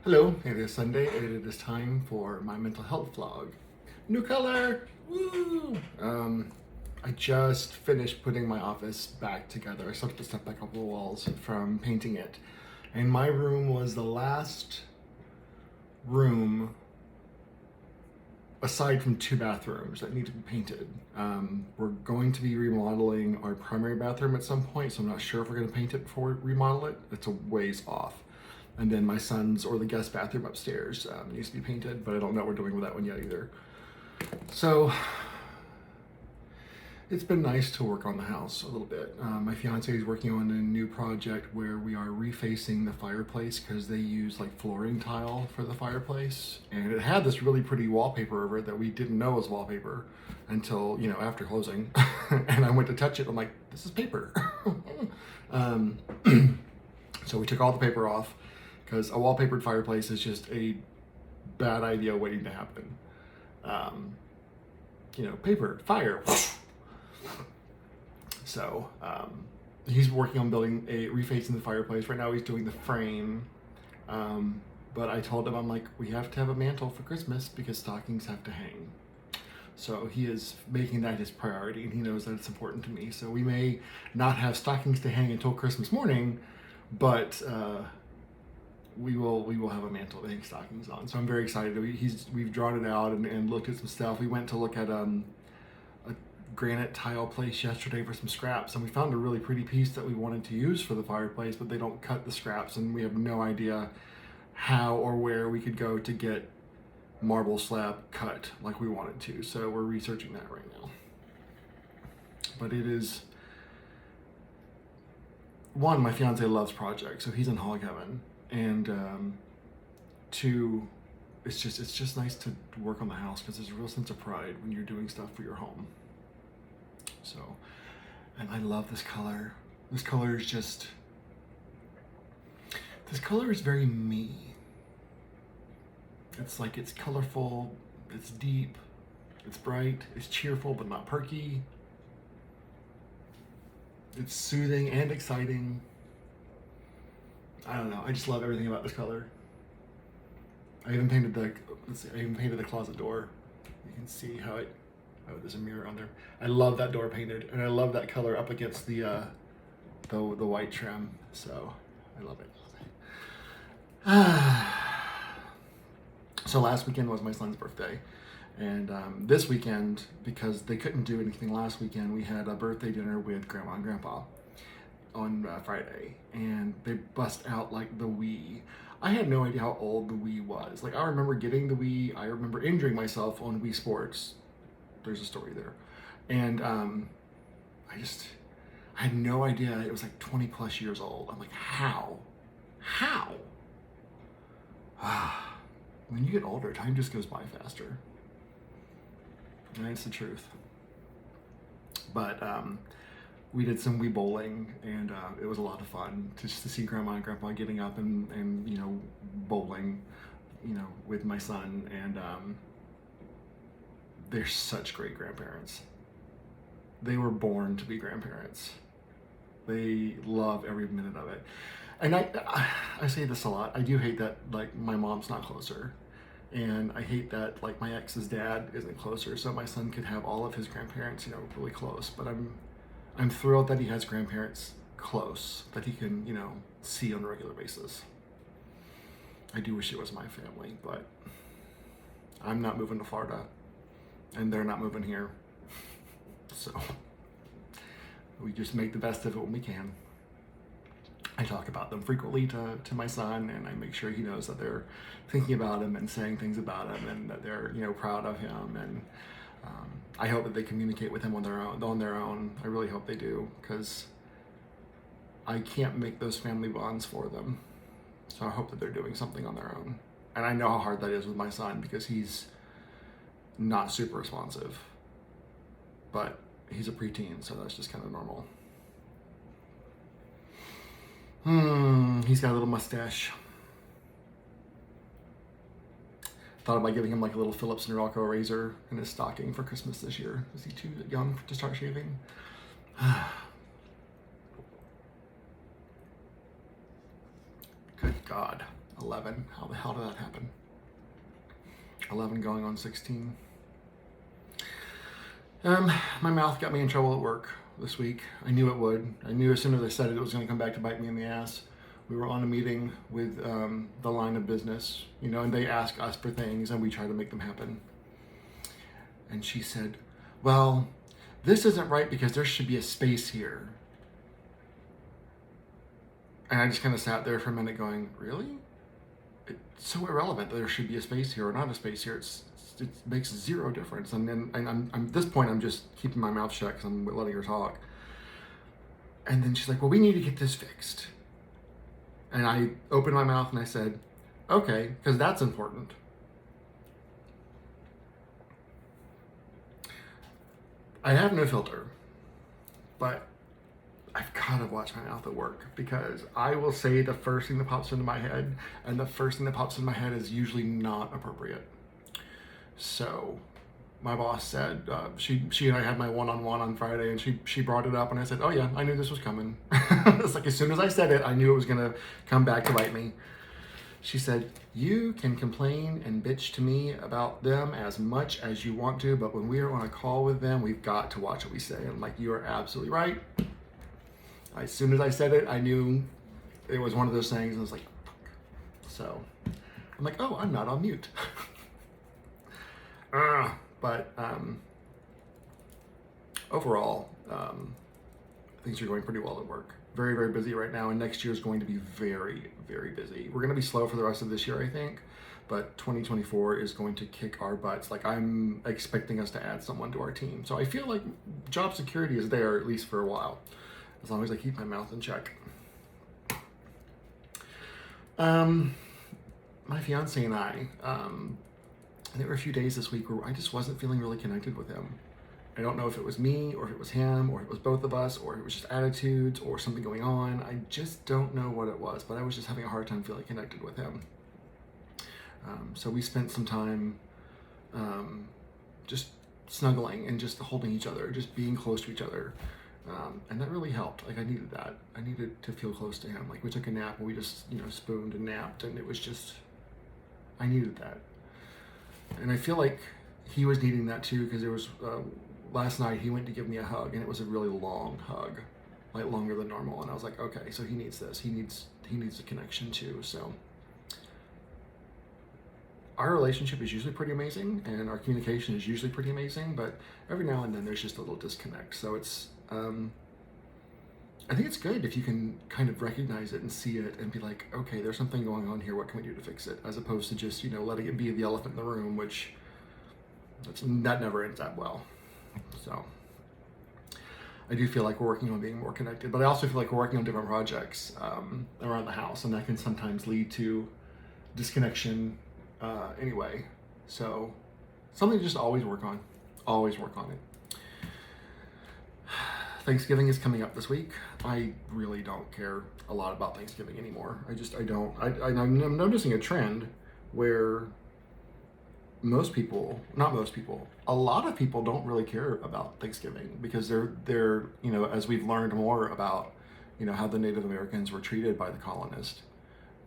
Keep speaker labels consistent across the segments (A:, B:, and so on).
A: Hello, it is Sunday and it is time for my mental health vlog. New color! Woo! I just finished putting my office back together. I started to step back up the walls from painting it. And my room was the last room aside from 2 bathrooms that need to be painted. We're going to be remodeling our primary bathroom at some point, so I'm not sure if we're going to paint it before we remodel it. It's a ways off. And then my son's or the guest bathroom upstairs needs to be painted, but I don't know what we're doing with that one yet either. So it's been nice to work on the house a little bit. My fiance is working on a new project where we are refacing the fireplace because they use like flooring tile for the fireplace, and it had this really pretty wallpaper over it that we didn't know was wallpaper until, you know, after closing. And I went to touch it, I'm like, this is paper. So we took all the paper off because a wallpapered fireplace is just a bad idea waiting to happen. You know, paper, fire. So he's working on refacing the fireplace. Right now he's doing the frame. But I told him, I'm like, we have to have a mantle for Christmas because stockings have to hang. So he is making that his priority, and he knows that it's important to me. So we may not have stockings to hang until Christmas morning, but we will have a mantle to hang stockings on. So I'm very excited. We've drawn it out and looked at some stuff. We went to look at a granite tile place yesterday for some scraps, and we found a really pretty piece that we wanted to use for the fireplace, but they don't cut the scraps, and we have no idea how or where we could go to get marble slab cut like we wanted to. So we're researching that right now. But it is one, my fiance loves projects, so he's in hog heaven, and two, it's just nice to work on the house because there's a real sense of pride when you're doing stuff for your home. So, and I love this color. This color is very me. It's like, it's colorful, it's deep, it's bright, it's cheerful but not perky. It's soothing and exciting. I don't know, I just love everything about this color. I even painted the closet door. You can see how there's a mirror on there. I love that door painted, and I love that color up against the white trim. So I love it. So last weekend was my son's birthday, and this weekend, because they couldn't do anything last weekend, we had a birthday dinner with Grandma and Grandpa on Friday, and they bust out like the Wii. I had no idea how old the Wii was. Like, I remember getting the Wii. I remember injuring myself on Wii Sports. There's a story there. And I had no idea it was like 20 plus years old. I'm like, how? When you get older, time just goes by faster. And it's the truth. But we did some Wii bowling, and it was a lot of fun just to see Grandma and Grandpa getting up and you know, bowling, you know, with my son. And they're such great grandparents. They were born to be grandparents. They love every minute of it. And I say this a lot. I do hate that, like, my mom's not closer. And I hate that, like, my ex's dad isn't closer, so my son could have all of his grandparents, you know, really close. But I'm thrilled that he has grandparents close that he can, you know, see on a regular basis. I do wish it was my family, but I'm not moving to Florida, and they're not moving here. So we just make the best of it when we can. I talk about them frequently to my son, and I make sure he knows that they're thinking about him and saying things about him, and that they're, you know, proud of him. And I hope that they communicate with him on their own. I really hope they do, because I can't make those family bonds for them. So I hope that they're doing something on their own. And I know how hard that is with my son, because he's not super responsive, but he's a preteen, so that's just kind of normal. He's got a little mustache. Thought about giving him like a little Philips Norelco razor in his stocking for Christmas this year. Is he too young to start shaving? Good God. 11. How the hell did that happen? 11 going on 16. My mouth got me in trouble at work this week. I knew it would. I knew as soon as I said it, it was going to come back to bite me in the ass. We were on a meeting with the line of business, and they ask us for things and we try to make them happen. And she said, well, this isn't right because there should be a space here. And I just kind of sat there for a minute going, really? It's so irrelevant that there should be a space here or not a space here. It makes zero difference. And then I'm at this point, I'm just keeping my mouth shut because I'm letting her talk. And then she's like, well, we need to get this fixed. And I opened my mouth and I said, okay, because that's important. I have no filter, but I've got to watch my mouth at work because I will say the first thing that pops into my head, and the first thing that pops into my head is usually not appropriate. So my boss said, she and I had my one-on-one on Friday, and she brought it up, and I said, oh yeah, I knew this was coming. It's like as soon as I said it, I knew it was going to come back to bite me. She said, you can complain and bitch to me about them as much as you want to, but when we are on a call with them, we've got to watch what we say. And I'm like, you are absolutely right. As soon as I said it, I knew it was one of those things, and I was like, fuck. So I'm like, oh, I'm not on mute. But overall, things are going pretty well at work. Very, very busy right now, and next year is going to be very, very busy. We're going to be slow for the rest of this year, I think, but 2024 is going to kick our butts. Like, I'm expecting us to add someone to our team. So I feel like job security is there, at least for a while, as long as I keep my mouth in check. My fiance and I, there were a few days this week where I just wasn't feeling really connected with him. I don't know if it was me or if it was him or if it was both of us or if it was just attitudes or something going on. I just don't know what it was, but I was just having a hard time feeling connected with him. So we spent some time just snuggling and just holding each other, just being close to each other. And that really helped. Like, I needed that. I needed to feel close to him. Like, we took a nap and we just, spooned and napped, and it was just, I needed that. And I feel like he was needing that too, because there was, last night he went to give me a hug, and it was a really long hug, like longer than normal. And I was like, okay, so he needs this. He needs a connection too. So our relationship is usually pretty amazing, and our communication is usually pretty amazing, but every now and then there's just a little disconnect. So it's, I think it's good if you can kind of recognize it and see it and be like, okay, there's something going on here. What can we do to fix it? As opposed to just, letting it be the elephant in the room, which that never ends up well. So I do feel like we're working on being more connected, but I also feel like we're working on different projects around the house, and that can sometimes lead to disconnection anyway. So something to just always work on it. Thanksgiving is coming up this week. I really don't care a lot about Thanksgiving anymore. I don't. I'm noticing a trend where a lot of people don't really care about Thanksgiving because they're as we've learned more about, how the Native Americans were treated by the colonists,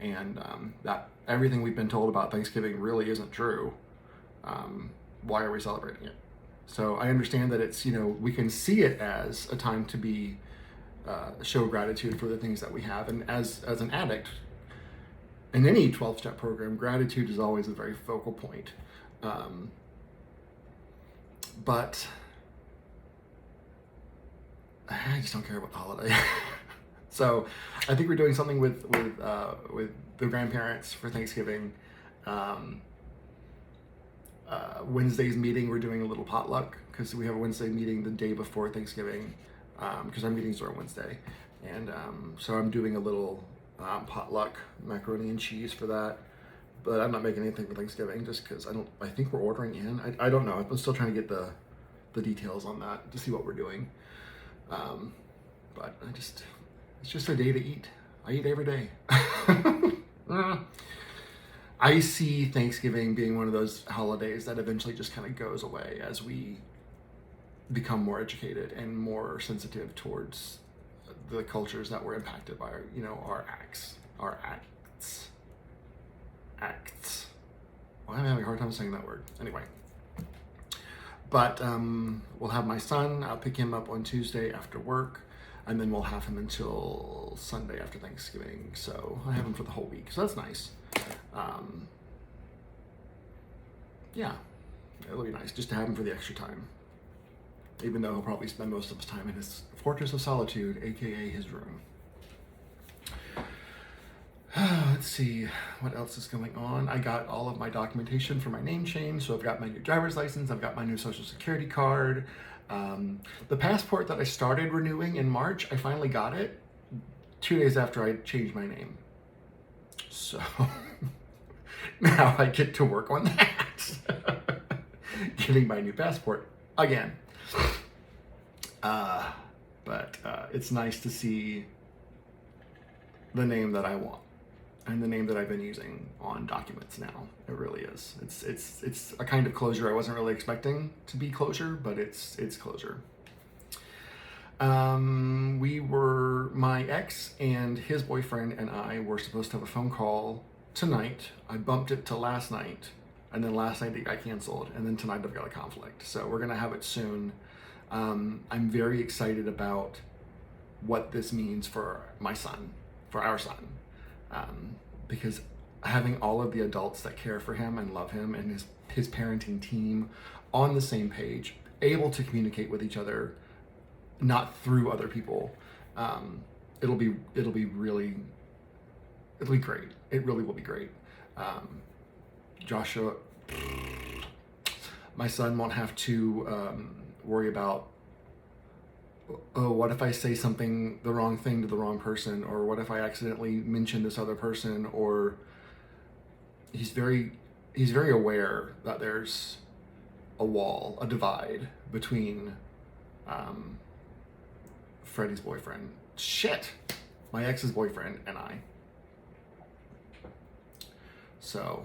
A: and that everything we've been told about Thanksgiving really isn't true. Why are we celebrating it? So I understand that it's, we can see it as a time to be, show gratitude for the things that we have. And as an addict, in any 12-step program, gratitude is always a very focal point. But I just don't care about the holiday. So I think we're doing something with the grandparents for Thanksgiving. Wednesday's meeting, we're doing a little potluck because we have a Wednesday meeting the day before Thanksgiving, because our meetings are on Wednesday. And so I'm doing a little potluck macaroni and cheese for that. But I'm not making anything for Thanksgiving just because I think we're ordering in. I don't know. I'm still trying to get the details on that to see what we're doing. But it's just a day to eat. I eat every day. I see Thanksgiving being one of those holidays that eventually just kind of goes away as we become more educated and more sensitive towards the cultures that were impacted by our acts. acts. Well, I'm having a hard time saying that word. Anyway. But we'll have my son. I'll pick him up on Tuesday after work, and then we'll have him until Sunday after Thanksgiving. So I have him for the whole week. So that's nice. Yeah, it'll be nice just to have him for the extra time. Even though he'll probably spend most of his time in his fortress of solitude, aka his room. Let's see what else is going on. I got all of my documentation for my name change. So I've got my new driver's license. I've got my new social security card. The passport that I started renewing in March, I finally got it 2 days after I changed my name. So now I get to work on that. Getting my new passport again. But it's nice to see the name that I want and the name that I've been using on documents now. It really is. It's a kind of closure I wasn't really expecting to be closure, but it's closure. My ex and his boyfriend and I were supposed to have a phone call tonight. I bumped it to last night, and then last night it got canceled, and then tonight I've got a conflict. So we're gonna have it soon. I'm very excited about what this means for my son, for our son, because having all of the adults that care for him and love him and his parenting team on the same page, able to communicate with each other, not through other people, it'll be great. It really will be great. Joshua, my son, won't have to worry about, oh, what if I say the wrong thing to the wrong person, or what if I accidentally mention this other person, or he's very aware that there's a wall, a divide between Freddie's boyfriend, my ex's boyfriend, and I. So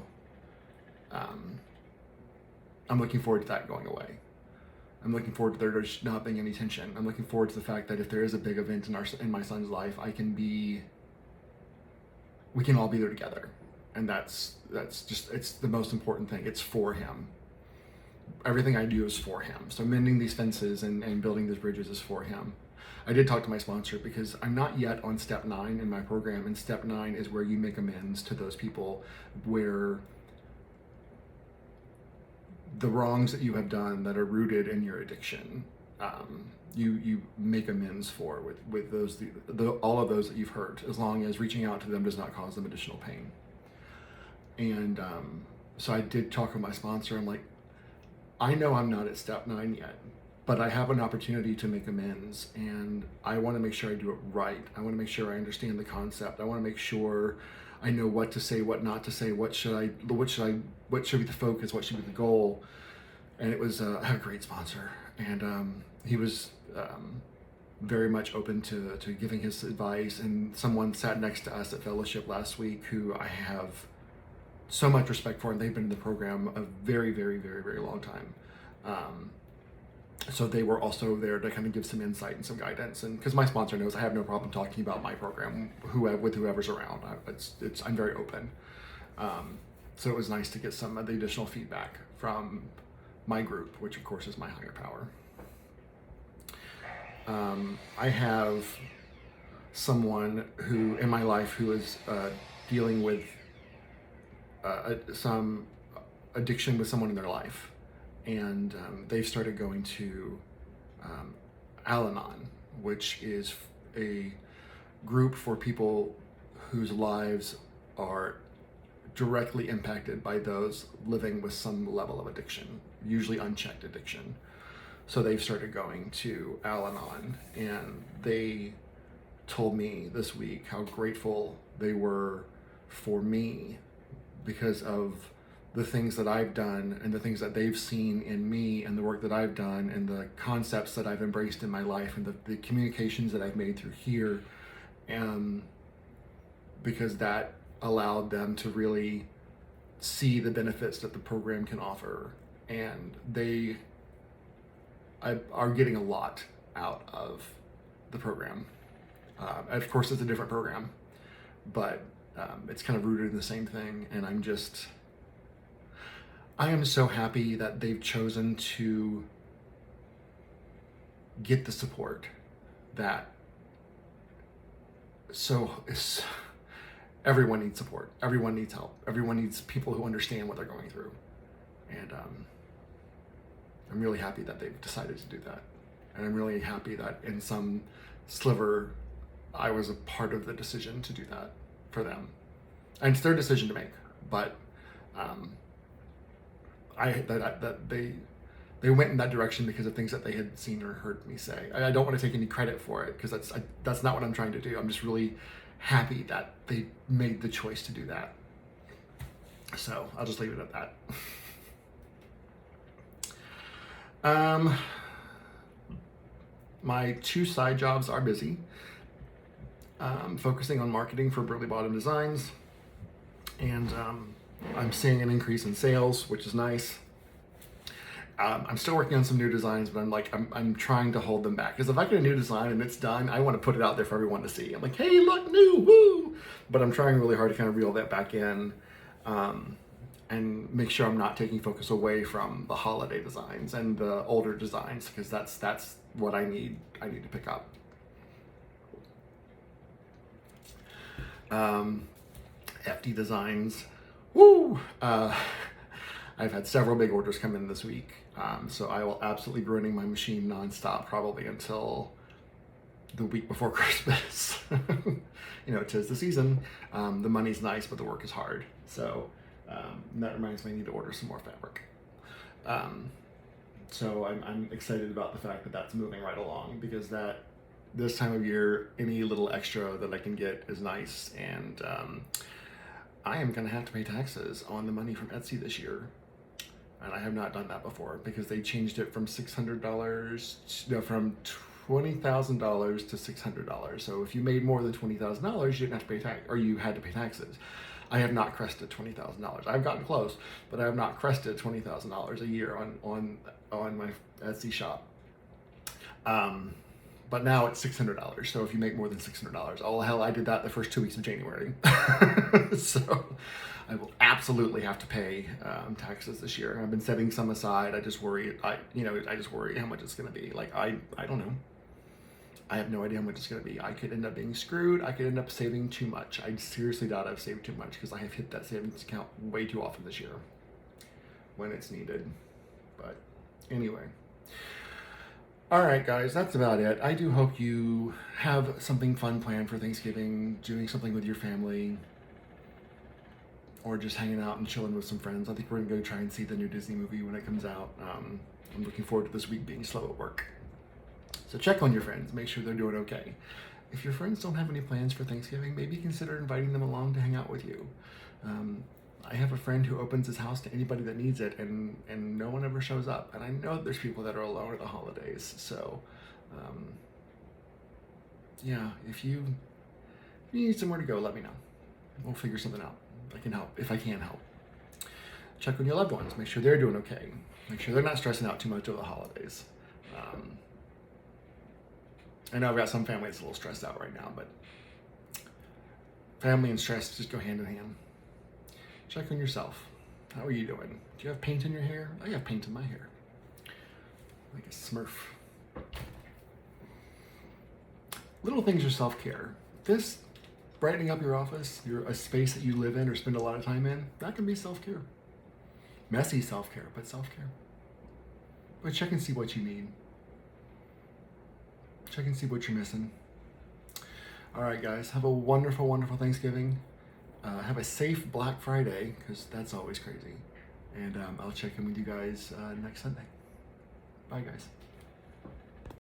A: I'm looking forward to that going away. I'm looking forward to there just not being any tension. I'm looking forward to the fact that if there is a big event in my son's life, we can all be there together. And that's just, it's the most important thing. It's for him. Everything I do is for him. So mending these fences and building these bridges is for him. I did talk to my sponsor because I'm not yet on step 9 in my program, and step 9 is where you make amends to those people where the wrongs that you have done that are rooted in your addiction, you make amends for with those all of those that you've hurt, as long as reaching out to them does not cause them additional pain. And so I did talk with my sponsor. I'm like, I know I'm not at step 9 yet, but I have an opportunity to make amends, and I want to make sure I do it right. I want to make sure I understand the concept. I want to make sure I know what to say, what not to say, what should be the focus, what should be the goal. And it was, I have a great sponsor, and he was very much open to giving his advice. And someone sat next to us at fellowship last week who I have so much respect for, and they've been in the program a very, very, very, very long time. So they were also there to kind of give some insight and some guidance. And because my sponsor knows I have no problem talking about my program with whoever's around. I'm very open. So it was nice to get some of the additional feedback from my group, which of course is my higher power. I have someone who in my life who is dealing with some addiction with someone in their life. And they've started going to Al-Anon, which is a group for people whose lives are directly impacted by those living with some level of addiction, usually unchecked addiction. So they've started going to Al-Anon, and they told me this week how grateful they were for me because of the things that I've done and the things that they've seen in me and the work that I've done and the concepts that I've embraced in my life and the communications that I've made through here, because that allowed them to really see the benefits that the program can offer. And they are getting a lot out of the program. Of course, it's a different program, but It's kind of rooted in the same thing, and I am so happy that they've chosen to get the support that everyone needs support. Everyone needs help. Everyone needs people who understand what they're going through. And I'm really happy that they've decided to do that. And I'm really happy that in some sliver, I was a part of the decision to do that for them. And it's their decision to make, but they went in that direction because of things that they had seen or heard me say. I don't want to take any credit for it, because that's not what I'm trying to do. I'm just really happy that they made the choice to do that. So I'll just leave it at that. My 2 side jobs are busy. Focusing on marketing for Burley Bottom Designs, and I'm seeing an increase in sales, which is nice. I'm still working on some new designs, but I'm trying to hold them back, because if I get a new design and it's done, I want to put it out there for everyone to see. I'm like, hey, look, new, woo! But I'm trying really hard to kind of reel that back in, and make sure I'm not taking focus away from the holiday designs and the older designs, because that's what I need to pick up. FD Designs, woo! I've had several big orders come in this week, so I will absolutely be running my machine nonstop, probably until the week before Christmas. You know, 'tis the season. The money's nice, but the work is hard. So that reminds me, I need to order some more fabric. So I'm excited about the fact that that's moving right along, because this time of year, any little extra that I can get is nice. And I am going to have to pay taxes on the money from Etsy this year. And I have not done that before, because they changed it from from $20,000 to $600. So if you made more than $20,000, you didn't have to pay tax, or you had to pay taxes. I have not crested $20,000. I've gotten close, but I have not crested $20,000 a year on my Etsy shop. But now it's $600. So if you make more than $600, oh hell, I did that the first 2 weeks of January. So I will absolutely have to pay taxes this year. I've been setting some aside. I just worry how much it's going to be. Like, I don't know. I have no idea how much it's going to be. I could end up being screwed. I could end up saving too much. I seriously doubt I've saved too much, because I have hit that savings account way too often this year when it's needed. But anyway. All right, guys, that's about it. I do hope you have something fun planned for Thanksgiving, doing something with your family, or just hanging out and chilling with some friends. I think we're going to go try and see the new Disney movie when it comes out. I'm looking forward to this week being slow at work. So check on your friends, make sure they're doing okay. If your friends don't have any plans for Thanksgiving, maybe consider inviting them along to hang out with you. I have a friend who opens his house to anybody that needs it, and no one ever shows up. And I know there's people that are alone at the holidays. So, yeah, if you need somewhere to go, let me know. We'll figure something out. I can help, if I can help. Check on your loved ones. Make sure they're doing okay. Make sure they're not stressing out too much over the holidays. I know I've got some family that's a little stressed out right now, but family and stress just go hand in hand. Check on yourself. How are you doing? Do you have paint in your hair? I have paint in my hair. Like a Smurf. Little things are self-care. This brightening up your office, a space that you live in or spend a lot of time in, that can be self-care. Messy self-care, but self-care. But check and see what you need. Check and see what you're missing. All right, guys, have a wonderful, wonderful Thanksgiving. Have a safe Black Friday, because that's always crazy. And I'll check in with you guys next Sunday. Bye, guys.